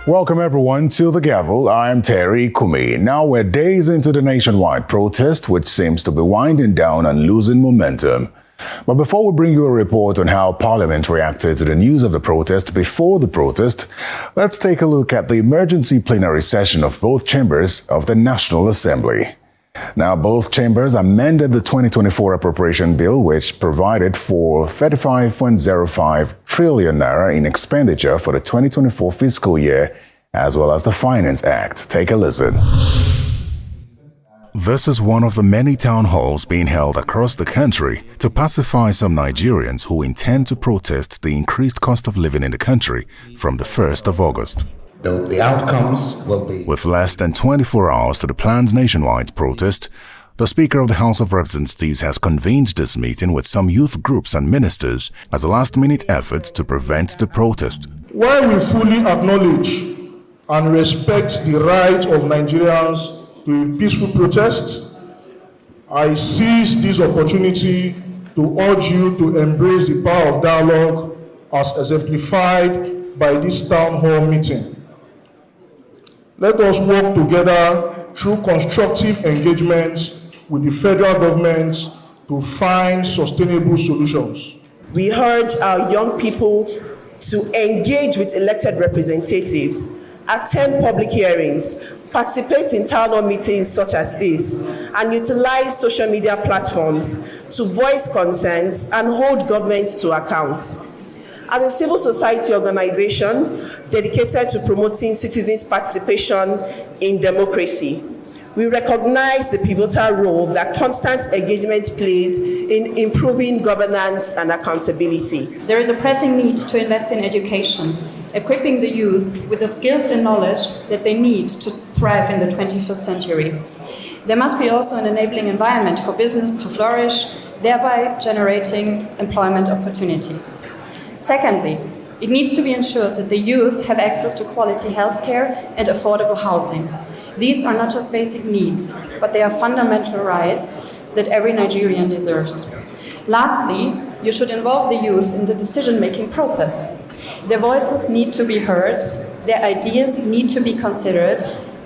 Welcome everyone to the Gavel. I'm Terry Kumi. Now we're days into the nationwide protest, which seems to be winding down and losing momentum. But before we bring you a report on how Parliament reacted to the news of the protest before the protest, let's take a look at the emergency plenary session of both chambers of the National Assembly. Now, both chambers amended the 2024 appropriation bill, which provided for 35.05 trillion naira in expenditure for the 2024 fiscal year, as well as the Finance Act. Take a listen. This is one of the many town halls being held across the country to pacify some Nigerians who intend to protest the increased cost of living in the country from the 1st of August. The outcomes will be... With less than 24 hours to the planned nationwide protest, the Speaker of the House of Representatives has convened this meeting with some youth groups and ministers as a last-minute effort to prevent the protest. While we fully acknowledge and respect the right of Nigerians to peaceful protest, I seize this opportunity to urge you to embrace the power of dialogue as exemplified by this town hall meeting. Let us work together through constructive engagements with the federal government to find sustainable solutions. We urge our young people to engage with elected representatives, attend public hearings, participate in town hall meetings such as this, and utilize social media platforms to voice concerns and hold governments to account. As a civil society organization dedicated to promoting citizens' participation in democracy, we recognize the pivotal role that constant engagement plays in improving governance and accountability. There is a pressing need to invest in education, equipping the youth with the skills and knowledge that they need to thrive in the 21st century. There must be also an enabling environment for business to flourish, thereby generating employment opportunities. Secondly, it needs to be ensured that the youth have access to quality healthcare and affordable housing. These are not just basic needs, but they are fundamental rights that every Nigerian deserves. Lastly, you should involve the youth in the decision-making process. Their voices need to be heard, their ideas need to be considered,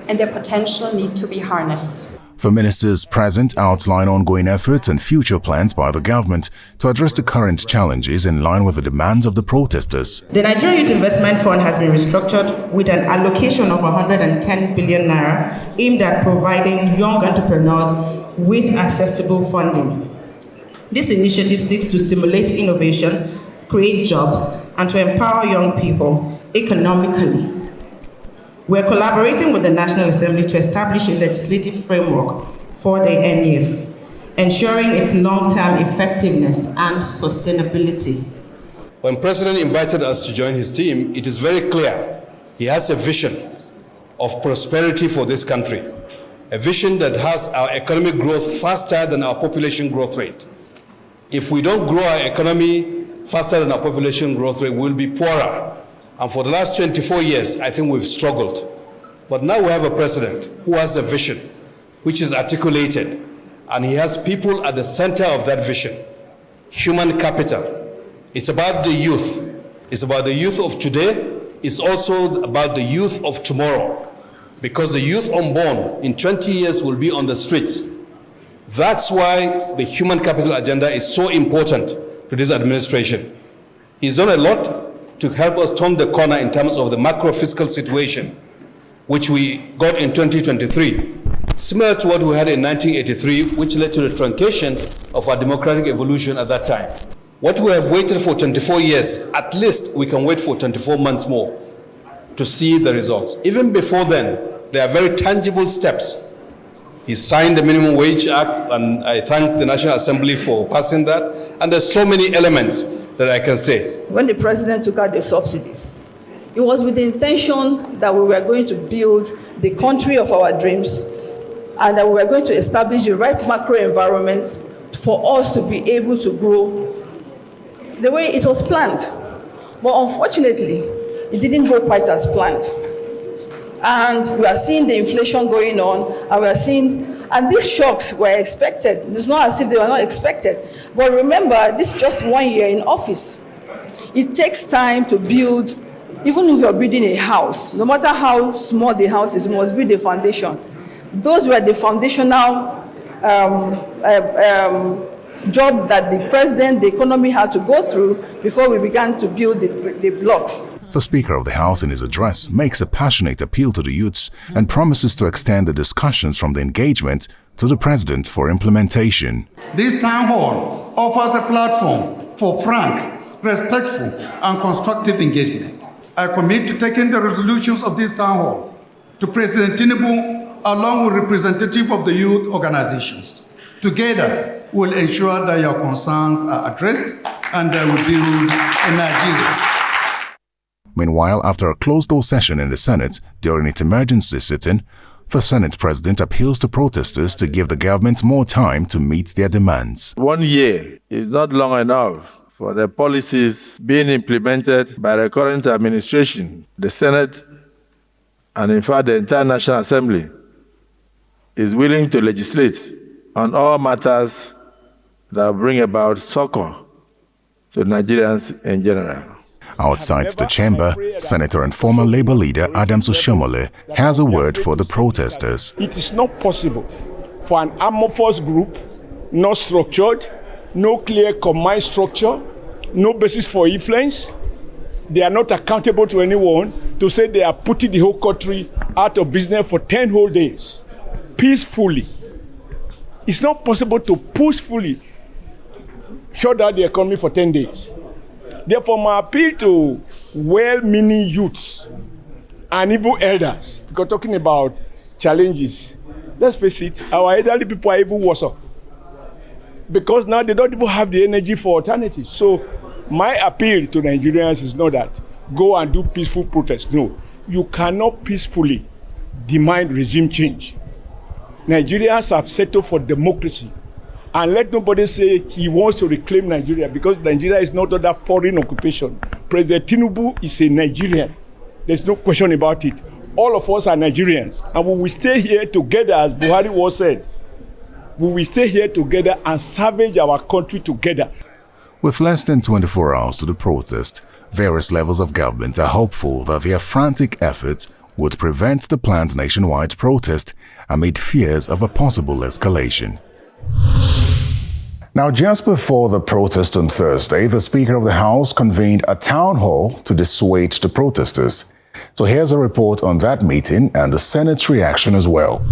and their potential need to be harnessed. The ministers present outline ongoing efforts and future plans by the government to address the current challenges in line with the demands of the protesters. The Nigerian Youth Investment Fund has been restructured with an allocation of 110 billion naira aimed at providing young entrepreneurs with accessible funding. This initiative seeks to stimulate innovation, create jobs, and to empower young people economically. We are collaborating with the National Assembly to establish a legislative framework for the NEF, ensuring its long-term effectiveness and sustainability. When President invited us to join his team, it is very clear he has a vision of prosperity for this country, a vision that has our economic growth faster than our population growth rate. If we don't grow our economy faster than our population growth rate, we'll be poorer. And for the last 24 years, I think we've struggled. But now we have a president who has a vision, which is articulated, and he has people at the center of that vision. Human capital. It's about the youth. It's about the youth of today. It's also about the youth of tomorrow. Because the youth unborn in 20 years will be on the streets. That's why the human capital agenda is so important to this administration. He's done a lot to help us turn the corner in terms of the macro fiscal situation, which we got in 2023, similar to what we had in 1983, which led to the truncation of our democratic evolution at that time. What we have waited for 24 years, at least we can wait for 24 months more to see the results. Even before then, there are very tangible steps. He signed the Minimum Wage Act, and I thank the National Assembly for passing that. And there's so many elements that I can say. When the president took out the subsidies, it was with the intention that we were going to build the country of our dreams and that we were going to establish the right macro environment for us to be able to grow the way it was planned. But unfortunately, it didn't go quite as planned. And we are seeing the inflation going on, and we are seeing, and these shocks were expected. It's not as if they were not expected. But remember, this is just 1 year in office. It takes time to build even if you're building a house, no matter how small the house is, you must build the foundation. Those were the foundational job that the president, the economy had to go through before we began to build the blocks. The Speaker of the House in his address makes a passionate appeal to the youths and promises to extend the discussions from the engagement to the President for implementation. This town hall offers a platform for frank, respectful, and constructive engagement. I commit to taking the resolutions of this town hall to President Tinubu along with representatives of the youth organizations. Together, we'll ensure that your concerns are addressed and there will be rule in Nigeria. Meanwhile, after a closed-door session in the Senate during its emergency sitting, the Senate President appeals to protesters to give the government more time to meet their demands. 1 year is not long enough for the policies being implemented by the current administration. The Senate, and in fact the entire National Assembly, is willing to legislate on all matters that bring about succor to Nigerians in general. Outside the chamber, Senator and former Labour leader Adams Oshomole has a word for the protesters. It is not possible for an armed force group, not structured, no clear command structure, no basis for influence. They are not accountable to anyone to say they are putting the whole country out of business for 10 whole days, peacefully. It's not possible to peacefully shut down the economy for 10 days. Therefore, my appeal to well-meaning youths and even elders, because talking about challenges, let's face it, our elderly people are even worse off. Because now they don't even have the energy for alternatives. So my appeal to Nigerians is not that go and do peaceful protests. No, you cannot peacefully demand regime change. Nigerians have settled for democracy. And let nobody say he wants to reclaim Nigeria, because Nigeria is not under foreign occupation. President Tinubu is a Nigerian. There's no question about it. All of us are Nigerians. And we will stay here together, as Buhari was said. We will stay here together and salvage our country together. With less than 24 hours to the protest, various levels of government are hopeful that their frantic efforts would prevent the planned nationwide protest amid fears of a possible escalation. Now, just before the protest on Thursday, the Speaker of the House convened a town hall to dissuade the protesters. So here's a report on that meeting and the Senate's reaction as well.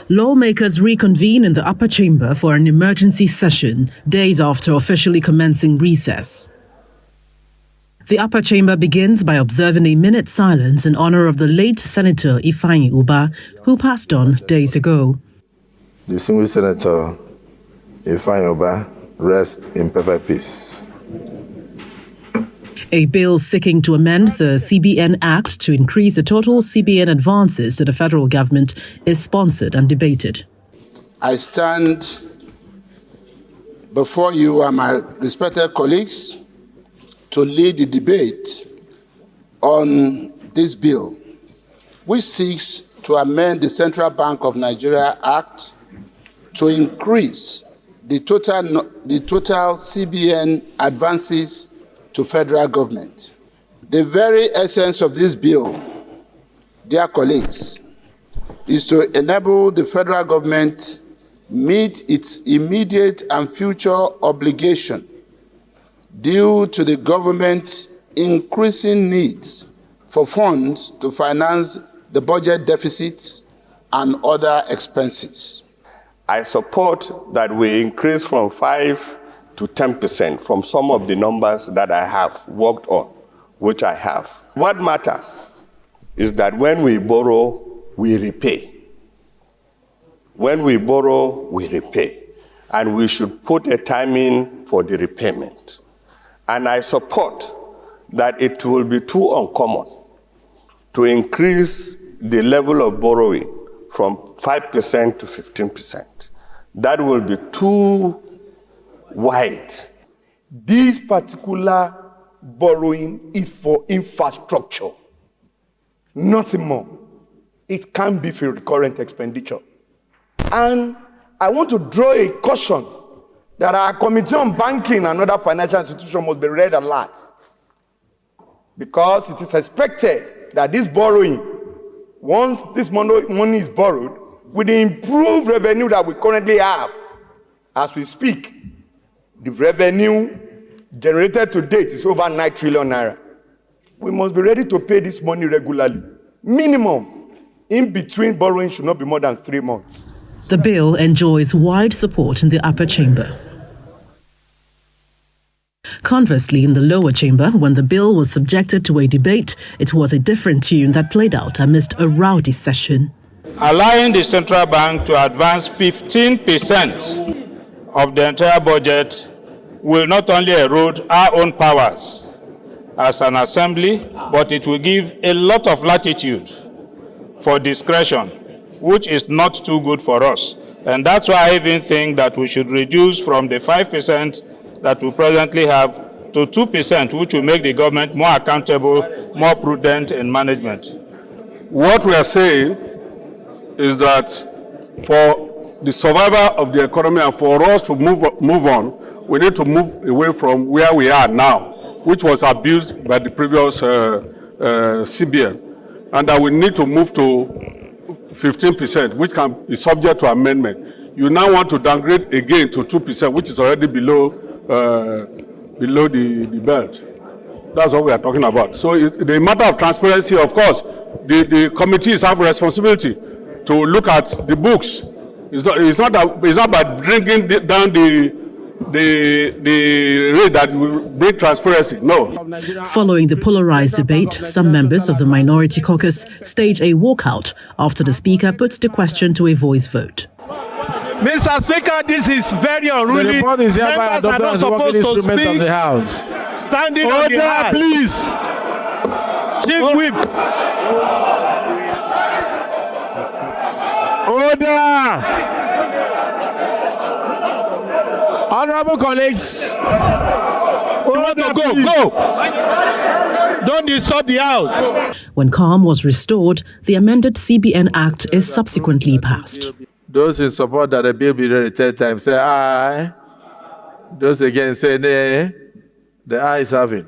Lawmakers reconvene in the upper chamber for an emergency session, days after officially commencing recess. The upper chamber begins by observing a minute silence in honor of the late Senator Ifeanyi Ubah, who passed on days ago. Distinguished Senator Ifeanyi Ubah rests in perfect peace. A bill seeking to amend the CBN Act to increase the total CBN advances to the federal government is sponsored and debated. I stand before you and my respected colleagues to lead the debate on this bill, which seeks to amend the Central Bank of Nigeria Act to increase the total CBN advances to federal government. The very essence of this bill, dear colleagues, is to enable the federal government meet its immediate and future obligation due to the government's increasing needs for funds to finance the budget deficits and other expenses. I support that we increase from 5 to 10% from some of the numbers that I have worked on, which I have. What matters is that when we borrow, we repay. When we borrow, we repay. And we should put a timing for the repayment. And I support that it will be too uncommon to increase the level of borrowing from 5% to 15%. That will be too wide. This particular borrowing is for infrastructure, nothing more. It can't be for recurrent expenditure. And I want to draw a caution that our Committee on Banking and Other Financial Institutions must be read a lot, because it is expected that this borrowing, once this money is borrowed, with the improved revenue that we currently have, as we speak, the revenue generated to date is over 9 trillion naira. We must be ready to pay this money regularly. Minimum, in between borrowing should not be more than 3 months. The bill enjoys wide support in the upper chamber. Conversely, in the lower chamber, when the bill was subjected to a debate, it was a different tune that played out amidst a rowdy session. Allowing the central bank to advance 15% of the entire budget will not only erode our own powers as an assembly, but it will give a lot of latitude for discretion, which is not too good for us. And that's why I even think that we should reduce from the 5% that we presently have to 2%, which will make the government more accountable, more prudent in management. What we are saying is that for the survival of the economy and for us to move on, we need to move away from where we are now, which was abused by the previous CBN, and that we need to move to 15%, which can be subject to amendment. You now want to downgrade again to 2%, which is already below the belt. That's what we are talking about. So the matter of transparency, of course, the committees have a responsibility to look at the books. It's not by bringing down the rate that will bring transparency. No. Following the polarized debate, some members of the minority caucus staged a walkout after the speaker put the question to a voice vote. Mr. Speaker, this is very unruly. The report is hereby adopted as working instrument of the House. Standing on the House. Please. Chief Whip. Order. Honorable colleagues. Order, go. Don't disturb the House. When calm was restored, the amended CBN Act is subsequently passed. Those in support that the bill be read a third time say aye. Those against say nay. The ayes have it.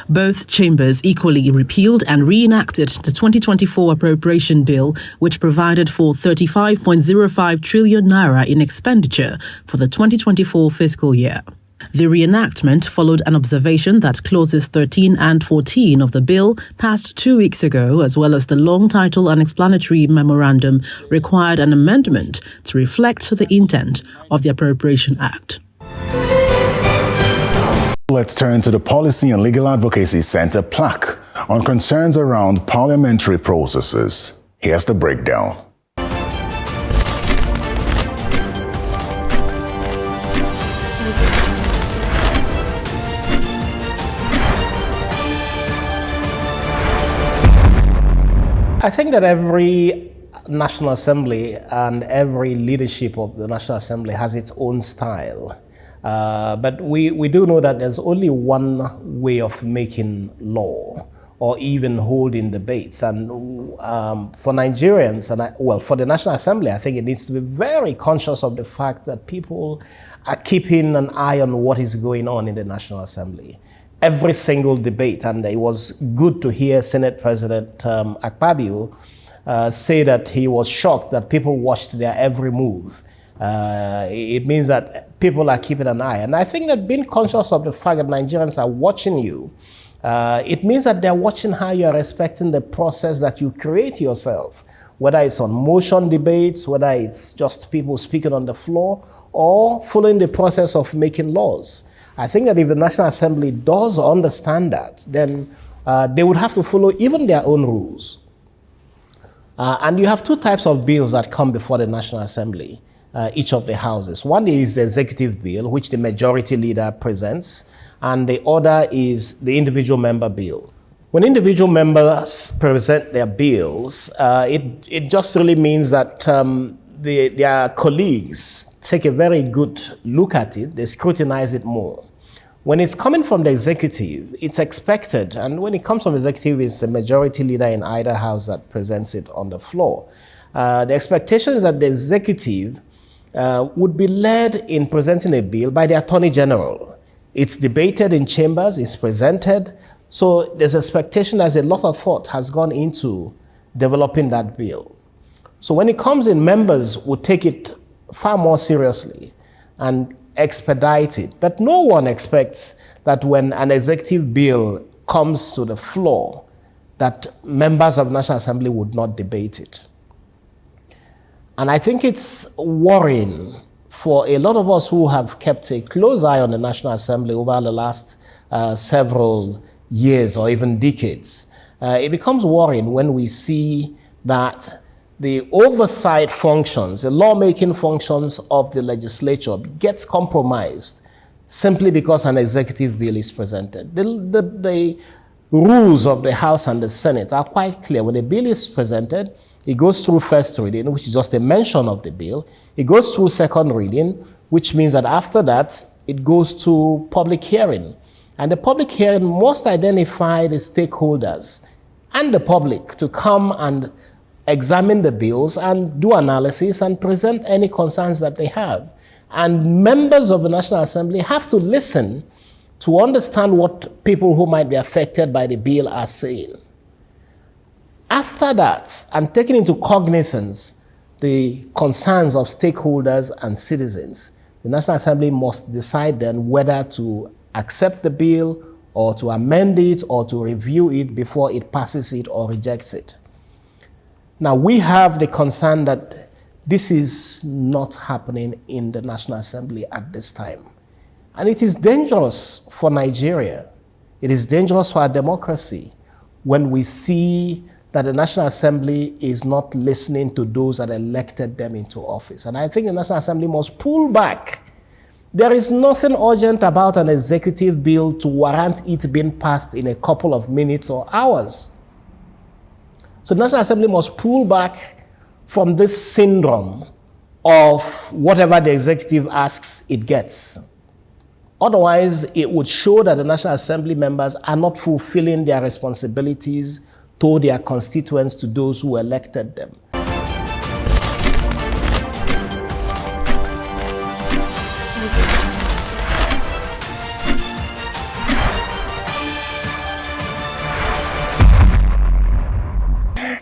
Both chambers equally repealed and reenacted the 2024 appropriation bill, which provided for 35.05 trillion naira in expenditure for the 2024 fiscal year. The reenactment followed an observation that clauses 13 and 14 of the bill passed 2 weeks ago, as well as the long title and explanatory memorandum, required an amendment to reflect the intent of the Appropriation Act. Let's turn to the Policy and Legal Advocacy Center plaque on concerns around parliamentary processes. Here's the breakdown. I think that every National Assembly and every leadership of the National Assembly has its own style. But we do know that there's only one way of making law or even holding debates. And for Nigerians, and for the National Assembly, I think it needs to be very conscious of the fact that people are keeping an eye on what is going on in the National Assembly. Every single debate, and it was good to hear Senate President Akpabio say that he was shocked that people watched their every move. It means that people are keeping an eye. And I think that being conscious of the fact that Nigerians are watching you, it means that they're watching how you're respecting the process that you create yourself, whether it's on motion debates, whether it's just people speaking on the floor, or following the process of making laws. I think that if the National Assembly does understand that, then they would have to follow even their own rules. And you have two types of bills that come before the National Assembly, each of the houses. One is the executive bill, which the majority leader presents, and the other is the individual member bill. When individual members present their bills, it just really means that their colleagues take a very good look at it, they scrutinize it more. When it's coming from the executive, it's expected, and when it comes from the executive, it's the majority leader in either house that presents it on the floor. The expectation is that the executive would be led in presenting a bill by the Attorney General. It's debated in chambers, it's presented, so there's expectation that a lot of thought has gone into developing that bill. So when it comes in, members would take it far more seriously and expedite it. But no one expects that when an executive bill comes to the floor, that members of the National Assembly would not debate it. And I think it's worrying for a lot of us who have kept a close eye on the National Assembly over the last several years or even decades. It becomes worrying when we see that the oversight functions, the lawmaking functions of the legislature gets compromised simply because an executive bill is presented. The rules of the House and the Senate are quite clear. When a bill is presented, it goes through first reading, which is just a mention of the bill. It goes through second reading, which means that after that, it goes to public hearing. And the public hearing must identify the stakeholders and the public to come and examine the bills and do analysis and present any concerns that they have. And members of the National Assembly have to listen to understand what people who might be affected by the bill are saying. After that, and taking into cognizance the concerns of stakeholders and citizens, the National Assembly must decide then whether to accept the bill or to amend it or to review it before it passes it or rejects it. Now, we have the concern that this is not happening in the National Assembly at this time. And it is dangerous for Nigeria. It is dangerous for our democracy when we see that the National Assembly is not listening to those that elected them into office. And I think the National Assembly must pull back. There is nothing urgent about an executive bill to warrant it being passed in a couple of minutes or hours. So the National Assembly must pull back from this syndrome of whatever the executive asks, it gets. Otherwise, it would show that the National Assembly members are not fulfilling their responsibilities to their constituents, to those who elected them.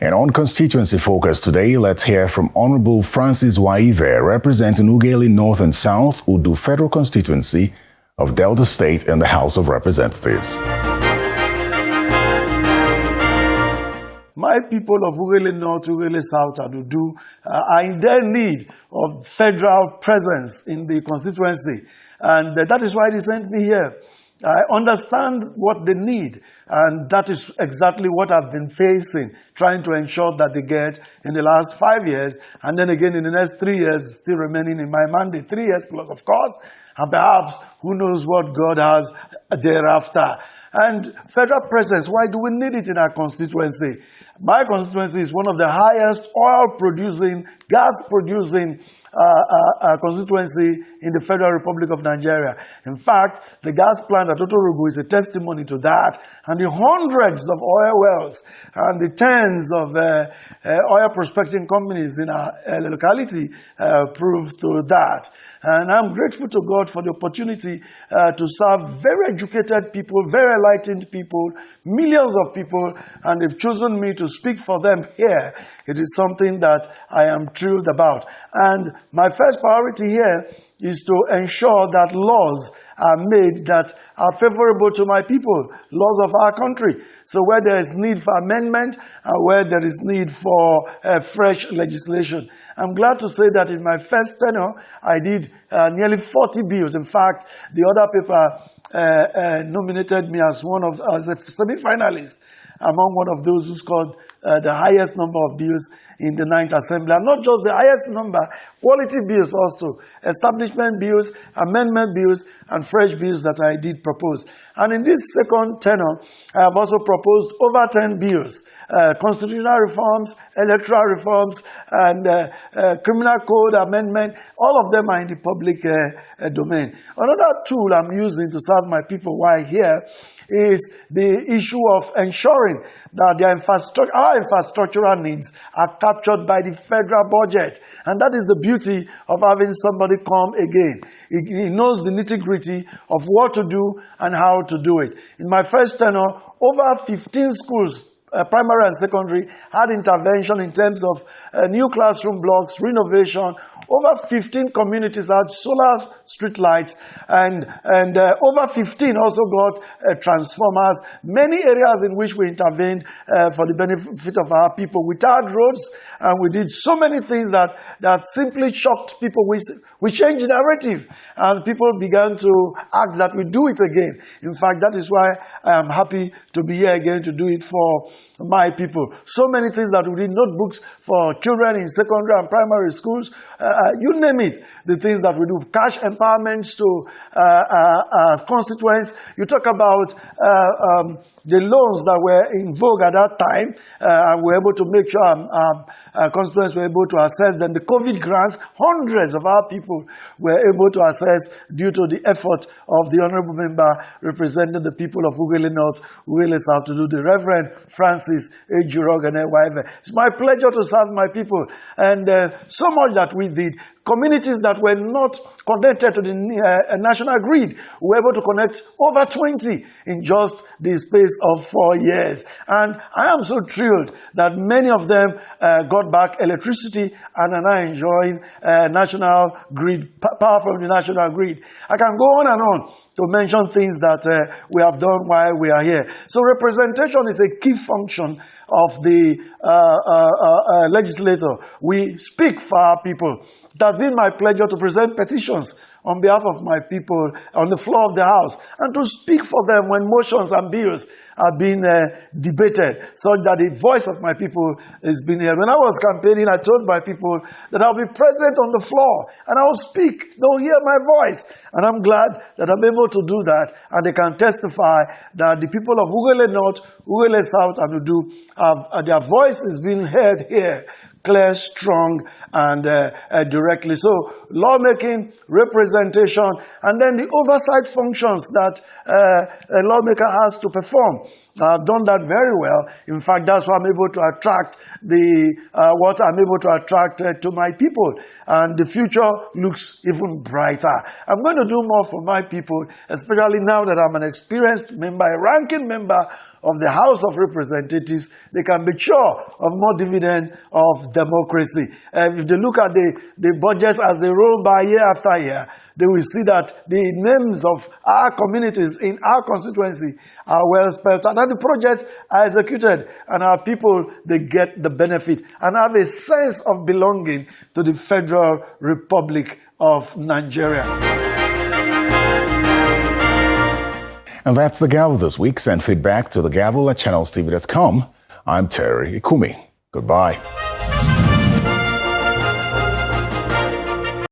And on Constituency Focus today, let's hear from Honorable Francis Waive, representing Ughelli North and South, Udu Federal Constituency of Delta State in the House of Representatives. My people of Ughelli North, Ughelli South, and Udu are in their need of federal presence in the constituency. And that is why they sent me here. I understand what they need, and that is exactly what I've been facing, trying to ensure that they get in the last 5 years, and then again in the next 3 years, still remaining in my mandate, 3 years plus, of course, and perhaps who knows what God has thereafter. And federal presence, why do we need it in our constituency? My constituency is one of the highest oil-producing, gas-producing constituency in the Federal Republic of Nigeria. In fact, the gas plant at Otorogu is a testimony to that, and the hundreds of oil wells and the tens of oil prospecting companies in our locality prove to that. And I'm grateful to God for the opportunity to serve very educated people, very enlightened people, millions of people, and they've chosen me to speak for them here. It is something that I am thrilled about. And my first priority here is to ensure that laws are made that are favorable to my people, laws of our country. So where there is need for amendment and where there is need for fresh legislation. I'm glad to say that in my first tenure, I did nearly 40 bills. In fact, the other paper nominated me as a semi-finalist among one of those who scored the highest number of bills in the 9th Assembly. And not just the highest number, quality bills also, establishment bills, amendment bills, and fresh bills that I did propose. And in this second tenure, I have also proposed over 10 bills, constitutional reforms, electoral reforms, and criminal code amendment. All of them are in the public domain. Another tool I'm using to serve my people while here is the issue of ensuring that our infrastructural needs are captured by the federal budget. And that is the beauty of having somebody come again. He knows the nitty-gritty of what to do and how to do it. In my first tenure, over 15 schools, primary and secondary, had intervention in terms of new classroom blocks, renovation. Over 15 communities had solar street lights, and over 15 also got transformers. Many areas in which we intervened for the benefit of our people. We tarred roads, and we did so many things that simply shocked people. We changed the narrative, and people began to ask that we do it again. In fact, that is why I am happy to be here again to do it for my people. So many things that we did, notebooks for children in secondary and primary schools, you name it, the things that we do, cash empowerments to constituents. You talk about the loans that were in vogue at that time, and we're able to make sure constituents were able to access them. The COVID grants, hundreds of our people were able to access due to the effort of the honorable member representing the people of Ughelli North, Ughelli South, to do the Reverend Francis Ejirog and Ewa. It's my pleasure to serve my people, and so much that we did. Communities that were not connected to the national grid were able to connect over 20 in just the space of 4 years. And I am so thrilled that many of them got back electricity and are now enjoying national grid, power from the national grid. I can go on and on to mention things that we have done while we are here. So representation is a key function of the legislator. We speak for our people. It has been my pleasure to present petitions on behalf of my people on the floor of the House and to speak for them when motions and bills are being debated, so that the voice of my people is being heard. When I was campaigning, I told my people that I'll be present on the floor and I'll speak. They'll hear my voice. And I'm glad that I'm able to do that, and they can testify that the people of Ughelli North, Ughelli South, and Udu, their voice is being heard here. Clear, strong, and directly. So, lawmaking, representation, and then the oversight functions that a lawmaker has to perform. I've done that very well. In fact, that's why I'm able to attract what I'm able to attract to my people. And the future looks even brighter. I'm going to do more for my people, especially now that I'm an experienced member, a ranking member of the House of Representatives. They can be sure of more dividends of democracy. If they look at the budgets as they roll by year after year, they will see that the names of our communities in our constituency are well spelled out, and the projects are executed, and our people, they get the benefit and have a sense of belonging to the Federal Republic of Nigeria. And that's the Gavel this week. Send feedback to the Gavel at channelstv.com. I'm Terry Ikumi. Goodbye.